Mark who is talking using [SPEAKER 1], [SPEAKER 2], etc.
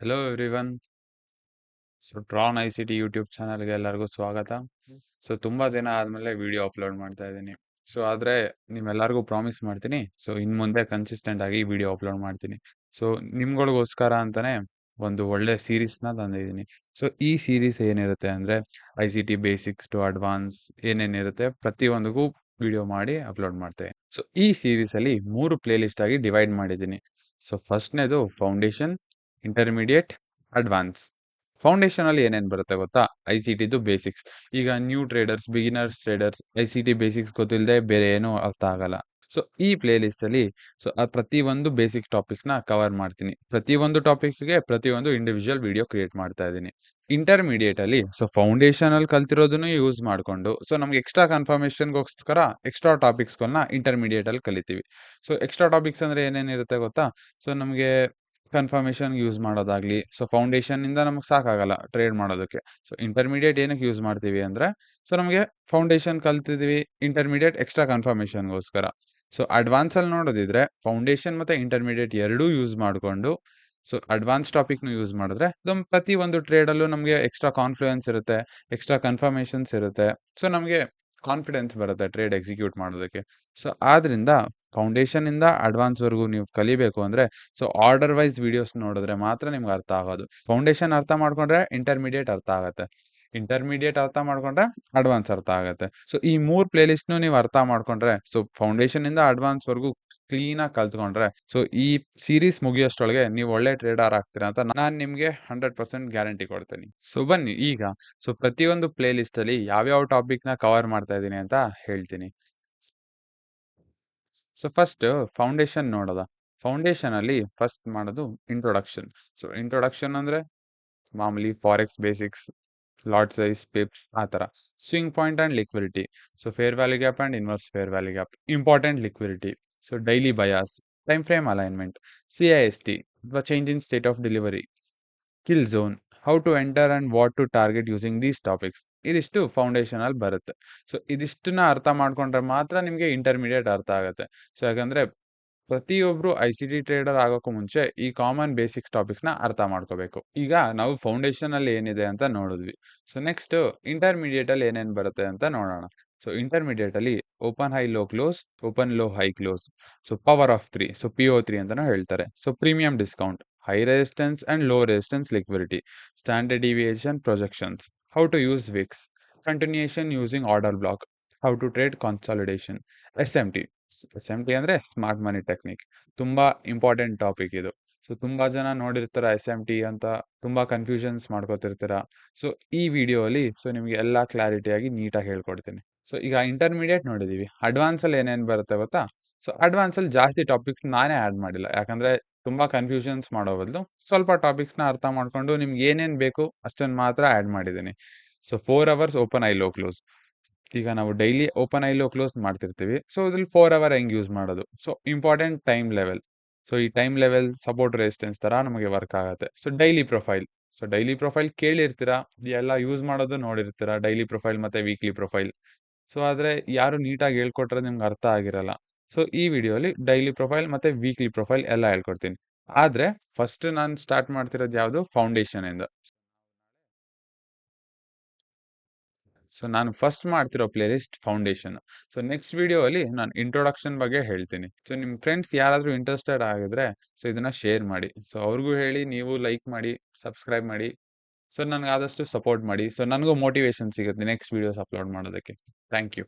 [SPEAKER 1] Hello everyone. Tron I C T YouTube ಚಾನಲ್ಗೆ ಎಲ್ಲರಿಗೂ ಸ್ವಾಗತ. ತುಂಬಾ ದಿನ ಆದ್ಮೇಲೆ ವಿಡಿಯೋ ಅಪ್ಲೋಡ್ ಮಾಡ್ತಾ ಇದ್ದೀನಿ. ಆದ್ರೆ ನಿಮ್ಮೆಲ್ಲರಿಗೂ ಪ್ರಾಮಿಸ್ ಮಾಡ್ತೀನಿ, ಇನ್ ಮುಂದೆ ಕನ್ಸಿಸ್ಟೆಂಟ್ ಆಗಿ ವಿಡಿಯೋ ಅಪ್ಲೋಡ್ ಮಾಡ್ತೀನಿ. ನಿಮ್ಗಳಿಗೋಸ್ಕರ ಅಂತಾನೆ ಒಂದು ಒಳ್ಳೆ ಸೀರೀಸ್ನ ತಂದಿದ್ದೀನಿ. ಈ ಸೀರೀಸ್ ಏನಿರುತ್ತೆ ಅಂದ್ರೆ I C T basics to advance ಏನೇನಿರುತ್ತೆ ಪ್ರತಿಯೊಂದಿಗೂ ವಿಡಿಯೋ ಮಾಡಿ ಅಪ್ಲೋಡ್ ಮಾಡ್ತೇವೆ. ಈ ಸೀರೀಸ್ ಅಲ್ಲಿ 3 ಪ್ಲೇ ಲಿಸ್ಟ್ ಆಗಿ ಡಿವೈಡ್ ಮಾಡಿದ್ದೀನಿ. ಫಸ್ಟ್ನೇದು ಫೌಂಡೇಶನ್, ಇಂಟರ್ಮೀಡಿಯೇಟ್, ಅಡ್ವಾನ್ಸ್. ಫೌಂಡೇಶನ್ ಅಲ್ಲಿ ಏನೇನ್ ಬರುತ್ತೆ ಗೊತ್ತಾ? ಐ ಸಿ ಟಿದು ಬೇಸಿಕ್ಸ್. ಈಗ new traders, beginners traders I C T basics ಗೊತ್ತಿಲ್ಲದೆ ಬೇರೆ ಏನೂ ಅರ್ಥ ಆಗಲ್ಲ. ಈ ಪ್ಲೇ ಲಿಸ್ಟ್ ಅಲ್ಲಿ ಪ್ರತಿಯೊಂದು ಬೇಸಿಕ್ ಟಾಪಿಕ್ಸ್ ನ ಕವರ್ ಮಾಡ್ತೀನಿ. ಪ್ರತಿಯೊಂದು ಟಾಪಿಕ್ಗೆ ಪ್ರತಿಯೊಂದು ಇಂಡಿವಿಜುವಲ್ ವಿಡಿಯೋ ಕ್ರಿಯೇಟ್ ಮಾಡ್ತಾ ಇದ್ದೀನಿ. ಇಂಟರ್ಮೀಡಿಯೇಟ್ ಅಲ್ಲಿ ಫೌಂಡೇಶನ್ ಅಲ್ಲಿ ಕಲ್ತಿರೋದನ್ನು ಯೂಸ್ ಮಾಡ್ಕೊಂಡು ನಮ್ಗೆ ಎಕ್ಸ್ಟ್ರಾ ಕನ್ಫರ್ಮೇಶನ್ಗೋಸ್ಕರ ಎಕ್ಸ್ಟ್ರಾ ಟಾಪಿಕ್ಸ್ಗಳನ್ನ ಇಂಟರ್ಮೀಡಿಯೇಟ್ ಅಲ್ಲಿ ಕಲಿತೀವಿ. ಎಕ್ಸ್ಟ್ರಾ ಟಾಪಿಕ್ಸ್ ಅಂದ್ರೆ ಏನೇನಿರುತ್ತೆ ಗೊತ್ತಾ? ನಮಗೆ ಕನ್ಫರ್ಮೇಶನ್ ಯೂಸ್ ಮಾಡೋದಾಗ್ಲಿ, ಫೌಂಡೇಶನ್ ಇಂದ ನಮಗೆ ಸಾಕಾಗಲ್ಲ ಟ್ರೇಡ್ ಮಾಡೋದಕ್ಕೆ. ಇಂಟರ್ಮೀಡಿಯೇಟ್ ಏನಕ್ಕೆ ಯೂಸ್ ಮಾಡ್ತೀವಿ ಅಂದ್ರೆ ನಮಗೆ ಫೌಂಡೇಶನ್ ಕಲ್ತಿದೀವಿ, ಇಂಟರ್ಮೀಡಿಯೇಟ್ ಎಕ್ಸ್ಟ್ರಾ ಕನ್ಫರ್ಮೇಶನ್ಗೋಸ್ಕರ. ಅಡ್ವಾನ್ಸ್ ಅಲ್ಲಿ ನೋಡೋದಿದ್ರೆ ಫೌಂಡೇಶನ್ ಮತ್ತೆ ಇಂಟರ್ಮೀಡಿಯೇಟ್ ಎರಡೂ ಯೂಸ್ ಮಾಡಿಕೊಂಡು ಅಡ್ವಾನ್ಸ್ ಟಾಪಿಕ್ನು ಯೂಸ್ ಮಾಡಿದ್ರೆ ಪ್ರತಿ ಒಂದು ಟ್ರೇಡಲ್ಲೂ ನಮಗೆ ಎಕ್ಸ್ಟ್ರಾ ಕಾನ್ಫಿಡೆನ್ಸ್ ಇರುತ್ತೆ, ಎಕ್ಸ್ಟ್ರಾ ಕನ್ಫರ್ಮೇಶನ್ಸ್ ಇರುತ್ತೆ. ನಮಗೆ ಕಾನ್ಫಿಡೆನ್ಸ್ ಬರುತ್ತೆ ಟ್ರೇಡ್ ಎಕ್ಸಿಕ್ಯೂಟ್ ಮಾಡೋದಕ್ಕೆ. ಆದ್ರಿಂದ ಫೌಂಡೇಶನ್ ಇಂದ ಅಡ್ವಾನ್ಸ್ ವರೆಗೂ ನೀವು ಕಲಿಬೇಕು ಅಂದ್ರೆ ಆರ್ಡರ್ ವೈಸ್ ವಿಡಿಯೋಸ್ ನೋಡಿದ್ರೆ ಮಾತ್ರ ನಿಮ್ಗೆ ಅರ್ಥ ಆಗೋದು. ಫೌಂಡೇಶನ್ ಅರ್ಥ ಮಾಡ್ಕೊಂಡ್ರೆ ಇಂಟರ್ಮೀಡಿಯೇಟ್ ಅರ್ಥ ಆಗತ್ತೆ, ಇಂಟರ್ಮೀಡಿಯೇಟ್ ಅರ್ಥ ಮಾಡ್ಕೊಂಡ್ರೆ ಅಡ್ವಾನ್ಸ್ ಅರ್ಥ ಆಗತ್ತೆ. ಈ 3 ಪ್ಲೇ ಲಿಸ್ಟ್ನು ನೀವು ಅರ್ಥ ಮಾಡ್ಕೊಂಡ್ರೆ ಫೌಂಡೇಶನ್ ಇಂದ ಅಡ್ವಾನ್ಸ್ ವರೆಗೂ ಕ್ಲೀನ್ ಆಗಿ ಕಲ್ತ್ಕೊಂಡ್ರೆ ಈ ಸೀರೀಸ್ ಮುಗಿಯೋಷ್ಟ್ರೊಳಗೆ ನೀವು ಒಳ್ಳೆ ಟ್ರೇಡರ್ ಆಗ್ತೀರಾ ಅಂತ ನಾನು ನಿಮ್ಗೆ 100% ಗ್ಯಾರಂಟಿ ಕೊಡ್ತೀನಿ. ಬನ್ನಿ ಈಗ ಪ್ರತಿಯೊಂದು ಪ್ಲೇ ಲಿಸ್ಟ್ ಅಲ್ಲಿ ಯಾವ್ಯಾವ ಟಾಪಿಕ್ ನ ಕವರ್ ಮಾಡ್ತಾ ಇದ್ದೀನಿ ಅಂತ ಹೇಳ್ತೀನಿ. ಫಸ್ಟ್ ಫೌಂಡೇಶನ್ ನೋಡೋದ. ಫೌಂಡೇಶನ್ ಅಲ್ಲಿ ಫಸ್ಟ್ ಮಾಡೋದು ಇಂಟ್ರೊಡಕ್ಷನ್. ಇಂಟ್ರೊಡಕ್ಷನ್ ಅಂದ್ರೆ ಮಾಮೂಲಿ forex basics, lot size, pips ಆ ಥರ. Swing point and liquidity. Fair value gap and inverse fair value gap. Important liquidity. Daily bias, time frame alignment, C I S T ಅಥವಾ change in state of delivery, kill zone, how to enter and what to target using these topics. ಇದಿಷ್ಟು foundation ಅಲ್ಲಿ ಬರುತ್ತೆ. ಇದಿಷ್ಟನ್ನ ಅರ್ಥ ಮಾಡ್ಕೊಂಡ್ರೆ ಮಾತ್ರ ನಿಮಗೆ intermediate ಅರ್ಥ ಆಗುತ್ತೆ. ಯಾಕಂದ್ರೆ ಪ್ರತಿಯೊಬ್ರು ಐ ಸಿ ಟಿ ಟ್ರೇಡರ್ ಆಗೋಕ್ಕೂ ಮುಂಚೆ ಈ ಕಾಮನ್ ಬೇಸಿಕ್ಸ್ ಟಾಪಿಕ್ಸ್ ನ ಅರ್ಥ ಮಾಡ್ಕೋಬೇಕು. ಈಗ ನಾವು ಫೌಂಡೇಶನ್ ಅಲ್ಲಿ ಏನಿದೆ ಅಂತ ನೋಡಿದ್ವಿ. ನೆಕ್ಸ್ಟ್ ಇಂಟರ್ಮೀಡಿಯೇಟ್ ಅಲ್ಲಿ ಏನೇನ್ ಬರುತ್ತೆ ಅಂತ ನೋಡೋಣ. ಇಂಟರ್ಮೀಡಿಯೇಟ್ ಅಲ್ಲಿ open high low close, open low high close, power of 3, PO3 ಅಂತಾನು ಹೇಳ್ತಾರೆ. Premium discount, high resistance and low resistance liquidity, standard deviation projections, how to use wicks, continuation using order block, how to trade consolidation, S M T. ಅಂದ್ರೆ smart money technique. ತುಂಬಾ important topic ಇದು. ತುಂಬಾ ಜನ ನೋಡಿರ್ತಾರ S M T ಅಂತ, ತುಂಬಾ confusions ಮಾಡ್ಕೋತಿರ್ತೀರ. ಈ video ಅಲ್ಲಿ ನಿಮ್ಗೆ ಎಲ್ಲಾ ಕ್ಲಾರಿಟಿಯಾಗಿ ನೀಟಾಗಿ ಹೇಳ್ಕೊಡ್ತೀನಿ. ಈಗ ಇಂಟರ್ಮೀಡಿಯೇಟ್ ನೋಡಿದೀವಿ. ಅಡ್ವಾನ್ಸ್ ಅಲ್ಲಿ ಏನೇನ್ ಬರುತ್ತೆ ಗೊತ್ತಾ? ಅಡ್ವಾನ್ಸ್ ಅಲ್ಲಿ ಜಾಸ್ತಿ ಟಾಪಿಕ್ಸ್ ನಾನೇ ಆಡ್ ಮಾಡಿಲ್ಲ, ಯಾಕಂದ್ರೆ ತುಂಬಾ ಕನ್ಫ್ಯೂಷನ್ಸ್ ಮಾಡೋ ಬದಲು ಸ್ವಲ್ಪ ಟಾಪಿಕ್ಸ್ ನ ಅರ್ಥ ಮಾಡ್ಕೊಂಡು ನಿಮ್ಗೆ ಏನೇನ್ ಬೇಕು ಅಷ್ಟನ್ನ ಮಾತ್ರ ಆಡ್ ಮಾಡಿದ್ದೀನಿ. 4 hours open I low close. ಈಗ ನಾವು daily open I low close ಮಾಡ್ತಿರ್ತೀವಿ. ಇದ್ರಲ್ಲಿ 4 ಅವರ್ ಹೆಂಗ್ ಯೂಸ್ ಮಾಡೋದು? Important time level. ಈ ಟೈಮ್ ಲೆವೆಲ್ ಸಪೋರ್ಟ್ ರೆಸಿಸ್ಟೆನ್ಸ್ ತರ ನಮಗೆ ವರ್ಕ್ ಆಗುತ್ತೆ. Daily profile. ಡೈಲಿ ಪ್ರೊಫೈಲ್ ಕೇಳಿರ್ತೀರಾ, ಎಲ್ಲ ಯೂಸ್ ಮಾಡೋದು ನೋಡಿರ್ತೀರಾ, ಡೈಲಿ ಪ್ರೊಫೈಲ್ ಮತ್ತೆ ವೀಕ್ಲಿ ಪ್ರೊಫೈಲ್. ಆದ್ರೆ ಯಾರು ನೀಟಾಗಿ ಹೇಳ್ಕೊಟ್ರೆ ನಿಮ್ಗೆ ಅರ್ಥ ಆಗಿರಲ್ಲ. ಈ ವಿಡಿಯೋಲಿ ಡೈಲಿ ಪ್ರೊಫೈಲ್ ಮತ್ತೆ ವೀಕ್ಲಿ ಪ್ರೊಫೈಲ್ ಎಲ್ಲ ಹೇಳ್ಕೊಡ್ತೀನಿ. ಆದ್ರೆ ಫಸ್ಟ್ ನಾನು ಸ್ಟಾರ್ಟ್ ಮಾಡ್ತಿರೋದು ಯಾವುದು? ಫೌಂಡೇಶನ್ ಇಂದ. ನಾನು ಫಸ್ಟ್ ಮಾಡ್ತಿರೋ play list foundation. Next video ಅಲ್ಲಿ ನಾನು ಇಂಟ್ರೊಡಕ್ಷನ್ ಬಗ್ಗೆ ಹೇಳ್ತೀನಿ. ನಿಮ್ ಫ್ರೆಂಡ್ಸ್ ಯಾರಾದ್ರೂ ಇಂಟ್ರೆಸ್ಟೆಡ್ ಆಗಿದ್ರೆ ಇದನ್ನ ಶೇರ್ ಮಾಡಿ. ಅವ್ರಿಗೂ ಹೇಳಿ, ನೀವು ಲೈಕ್ ಮಾಡಿ, ಸಬ್ಸ್ಕ್ರೈಬ್ ಮಾಡಿ. ನನಗೆ ಆದಷ್ಟು ಸಪೋರ್ಟ್ ಮಾಡಿ. ನನಗೂ ಮೋಟಿವೇಶನ್ ಸಿಗುತ್ತೆ ನೆಕ್ಸ್ಟ್ ವಿಡಿಯೋಸ್ ಅಪ್ಲೋಡ್ ಮಾಡೋದಕ್ಕೆ. Thank you.